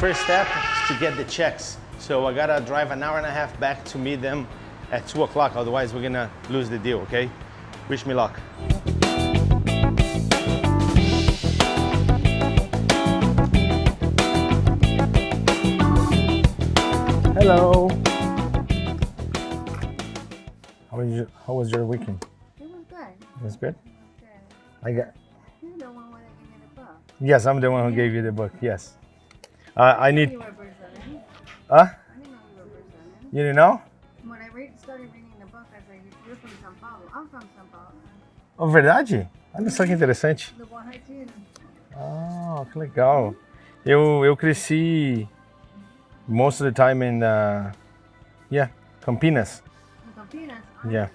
first step is to get the checks. So I gotta drive an hour and a half back to meet them at 2 o'clock. Otherwise, we're gonna lose the deal, okay? Wish me luck. Hello. How was your weekend? It was good. It was good? Good. You're the one where they gave you the book. Yes, I'm the one who gave you the book, yes. I need... You were Brazilian. Huh? I didn't know you were Brazilian. You didn't know? When I started reading the book, I said, you're from São Paulo. I'm from São Paulo. Oh, verdade? Olha só que interessante. Do Bom Retiro. Oh, que legal. Eu cresci most of the time in, Campinas. Campinas? Yeah.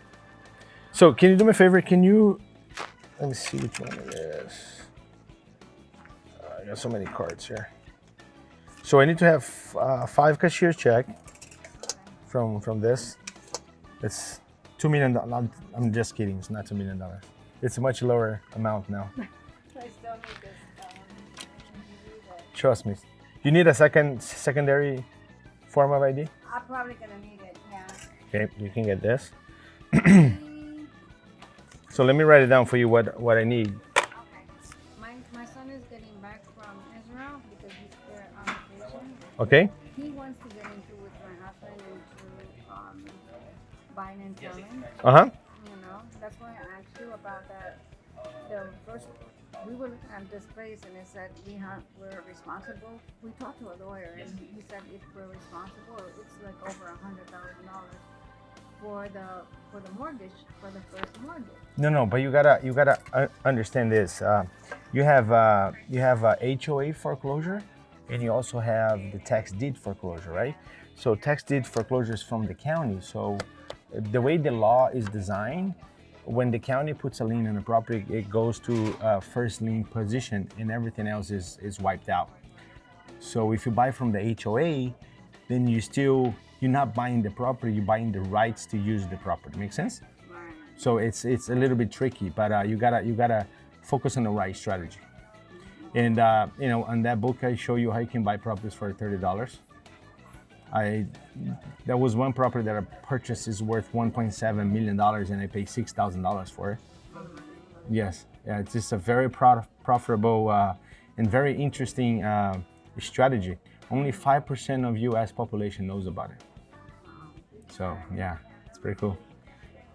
So, can you do me a favor? Can you, let me see which one it is. I got so many cards here. So I need to have 5 cashier check from this. It's $2 million. I'm just kidding. It's not $2 million. It's a much lower amount now. I still need this. Trust me. You need a secondary form of ID? I'm probably gonna need it, yeah. Okay, you can get this. So let me write it down for you what I need. Okay. My son is getting back from Israel because he's there on vacation. Okay? He wants to get into with my husband into buying and selling. Uh-huh. You know, that's why I asked you about that. The first, we were looking at this place and it said we're responsible. We talked to a lawyer and he said if we're responsible, it's like over $100,000 for the mortgage, for the first mortgage. No, but you gotta understand this. You have a HOA foreclosure, and you also have the tax deed foreclosure, right? So tax deed foreclosure is from the county. So the way the law is designed, when the county puts a lien on a property, it goes to first lien position, and everything else is wiped out. So if you buy from the HOA, then you're not buying the property, you're buying the rights to use the property. Make sense? Right. So it's a little bit tricky, but you gotta focus on the right strategy. And on that book, I show you how you can buy properties for $30. There was one property that I purchased is worth $1.7 million, and I paid $6,000 for it. Yes, yeah, it's just a very profitable and very interesting strategy. Only 5% of U.S. population knows about it. So yeah, it's pretty cool.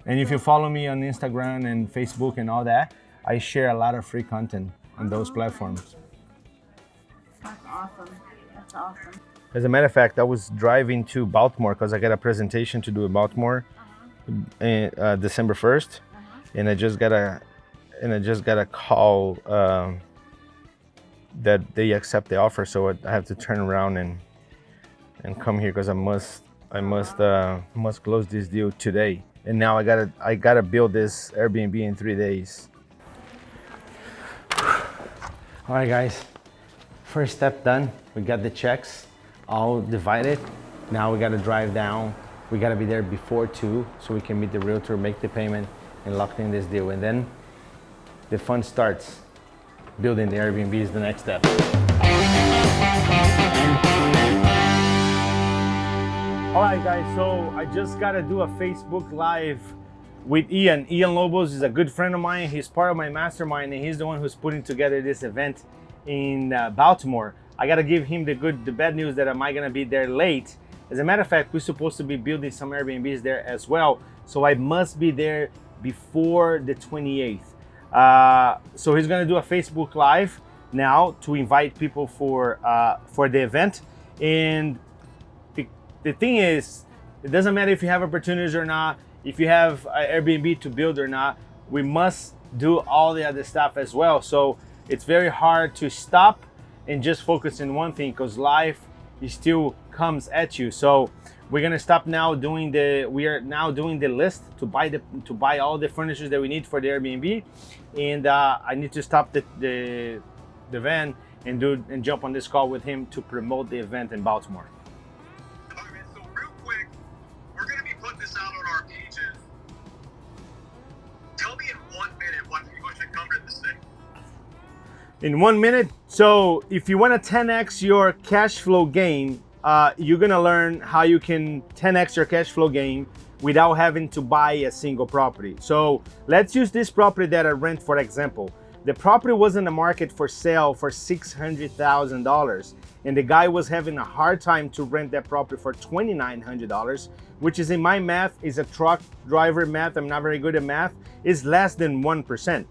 And if you follow me on Instagram and Facebook and all that, I share a lot of free content on those platforms. That's awesome. That's awesome. As a matter of fact, I was driving to Baltimore because I got a presentation to do in Baltimore, December 1st, and I just got a call that they accept the offer. So I have to turn around and come here because I must close this deal today. And now I gotta build this Airbnb in 3 days. All right, guys. First step done. We got the checks all divided. Now we gotta drive down. We gotta be there before 2 so we can meet the realtor, make the payment, and lock in this deal. And then the fun starts. Building the Airbnb is the next step. All right, guys, so I just gotta do a Facebook Live with Ian. Ian Lobos is a good friend of mine. He's part of my mastermind, and he's the one who's putting together this event in Baltimore. I gotta give him the bad news that am I gonna be there late. As a matter of fact, we're supposed to be building some Airbnbs there as well, so I must be there before the 28th. So he's gonna do a Facebook Live now to invite people for the event. And the thing is, it doesn't matter if you have opportunities or not, if you have Airbnb to build or not, we must do all the other stuff as well. So it's very hard to stop and just focus on one thing because life still comes at you. So we're gonna stop now we are now doing the list to buy all the furniture that we need for the Airbnb. And I need to stop the van and jump on this call with him to promote the event in Baltimore. In 1 minute, So if you want to 10x your cash flow gain, you're gonna learn how you can 10x your cash flow gain without having to buy a single property. So let's use this property that I rent for example. The property was in the market for sale for $600,000, and the guy was having a hard time to rent that property for $2,900, which is, in my math, is a truck driver math, I'm not very good at math, is less than 1%.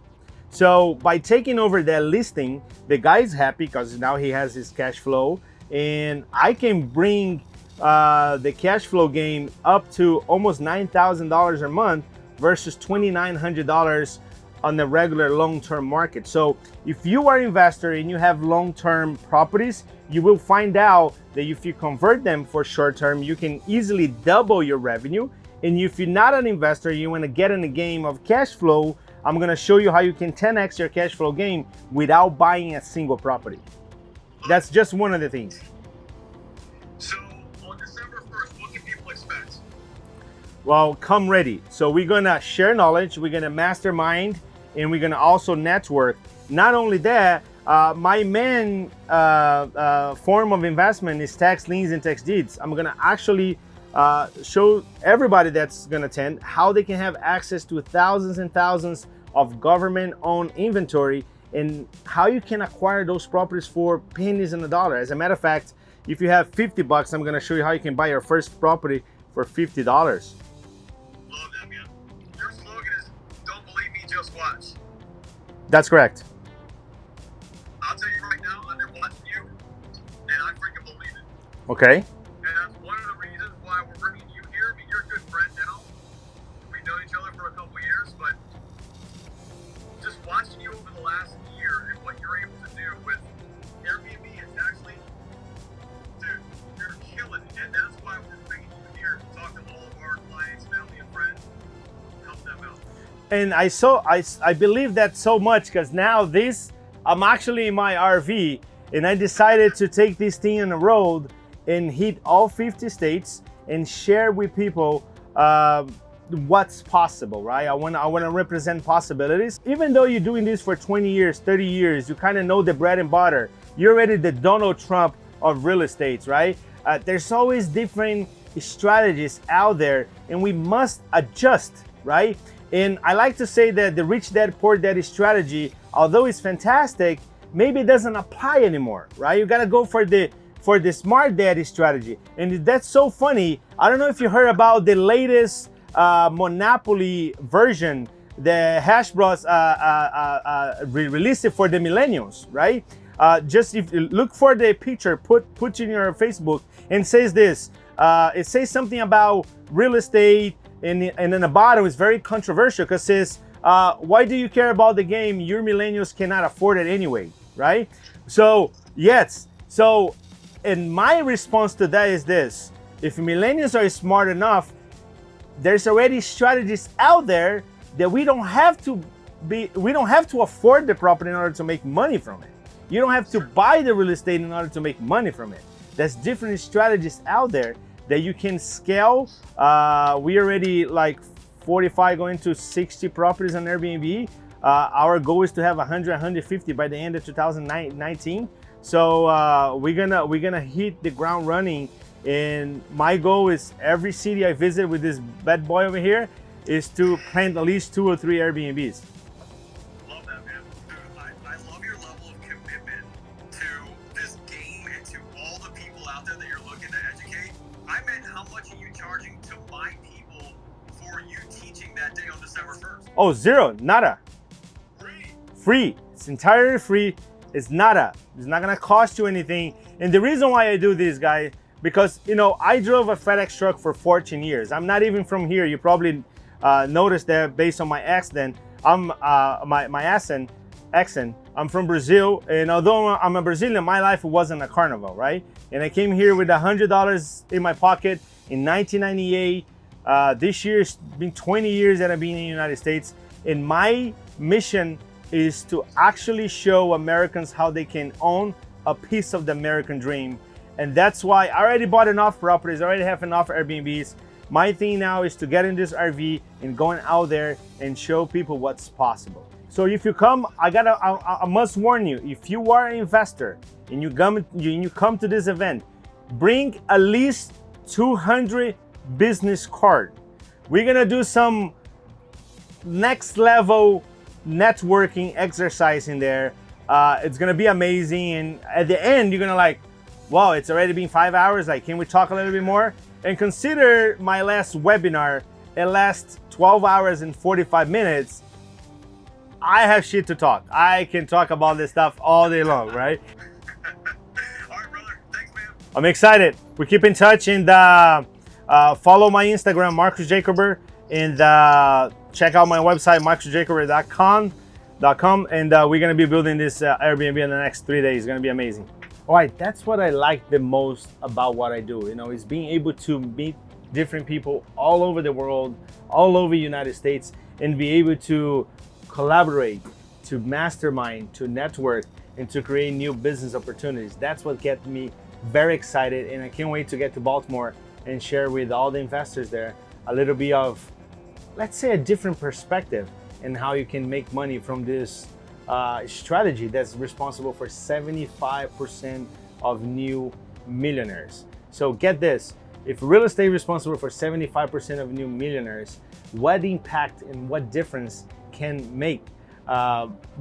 So by taking over that listing, the guy's happy because now he has his cash flow, and I can bring the cash flow gain up to almost $9,000 a month versus $2,900 on the regular long-term market. So if you are an investor and you have long-term properties, you will find out that if you convert them for short-term, you can easily double your revenue. And if you're not an investor, you want to get in the game of cash flow, I'm going to show you how you can 10x your cash flow gain without buying a single property. That's just one of the things. So on December 1st, what can people expect? Well, come ready. So we're going to share knowledge, we're going to mastermind, and we're going to also network. Not only that, my main form of investment is tax liens and tax deeds. I'm going to actually show everybody that's going to attend how they can have access to thousands and thousands of government-owned inventory and how you can acquire those properties for pennies on the dollar. As a matter of fact, if you have 50 bucks, I'm going to show you how you can buy your first property for $50. Love that, man. Your slogan is, don't believe me, just watch. That's correct. I'll tell you right now, I've been watching you, and I freaking believe it. Okay. And that's one of the reasons why we're bringing you here. I mean, you're a good friend now. We've known each other for a couple years, but just watching you over the last year and what you're able to do with Airbnb is actually, dude, you're killing it. And that's why we're bringing you here to talk to all of our clients, family, and friends, help them out. And I believe that so much because now I'm actually in my RV and I decided to take this thing on the road and hit all 50 states and share with people what's possible, right? I want to represent possibilities. Even though you're doing this for 20 years, 30 years, you kind of know the bread and butter. You're already the Donald Trump of real estate, right? There's always different strategies out there and we must adjust, right? And I like to say that the rich dad, poor daddy strategy, although it's fantastic, maybe it doesn't apply anymore, right? You gotta go for the smart daddy strategy. And that's so funny. I don't know if you heard about the latest Monopoly version, the Hash Bros released it for the millennials, right? Just if you look for the picture, put in your Facebook and says this. It says something about real estate, and in the bottom it's very controversial because it says, why do you care about the game? Your millennials cannot afford it anyway, right? So yes, so and my response to that is this: if millennials are smart enough, there's already strategies out there that we don't have to afford the property in order to make money from it. You don't have to buy the real estate in order to make money from it. There's different strategies out there that you can scale. We already like 45 going to 60 properties on Airbnb. Our goal is to have 100, 150 by the end of 2019. So we're gonna hit the ground running. And my goal is every city I visit with this bad boy over here is to plant at least 2 or 3 Airbnbs. Love that, man. Dude, I love your level of commitment to this game and to all the people out there that you're looking to educate. I meant how much are you charging to my people for you teaching that day on December 1st? Oh, zero, nada. Free. It's entirely free. It's nada. It's not gonna cost you anything. And the reason why I do this, guys, because I drove a FedEx truck for 14 years. I'm not even from here. You probably noticed that based on my accent. I'm my accent. I'm from Brazil, and although I'm a Brazilian, my life wasn't a carnival, right? And I came here with $100 in my pocket in 1998. This year it's been 20 years that I've been in the United States, and my mission is to actually show Americans how they can own a piece of the American dream. And that's why I already bought enough properties, I already have enough Airbnbs. My thing now is to get in this RV and going out there and show people what's possible. So if you come, I must warn you, if you are an investor and you come to this event, bring at least 200 business card. We're gonna do some next level networking exercise in there. It's gonna be amazing, and at the end you're gonna like, wow, it's already been 5 hours, like can we talk a little bit more? And consider my last webinar, it lasts 12 hours and 45 minutes. I have shit to talk. I can talk about this stuff all day long, right? All right, brother. Thanks, man. I'm excited. We keep in touch, and follow my Instagram, Marcus Jacober, and check out my website, marcusjacober.com, and we're gonna be building this Airbnb in the next 3 days. It's gonna be amazing. All right, that's what I like the most about what I do. You know, is being able to meet different people all over the world, all over the United States, and be able to collaborate, to mastermind, to network, and to create new business opportunities. That's what gets me very excited, and I can't wait to get to Baltimore and share with all the investors there a little bit of, let's say, a different perspective and how you can make money from this strategy that's responsible for 75% of new millionaires. So get this, if real estate is responsible for 75% of new millionaires, what impact and what difference can make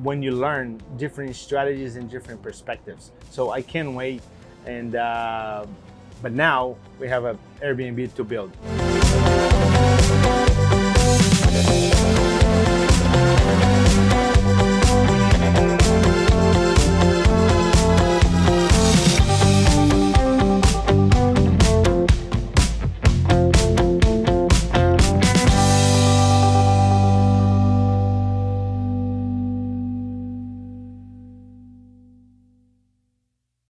when you learn different strategies and different perspectives. So I can't wait, and but now we have an Airbnb to build.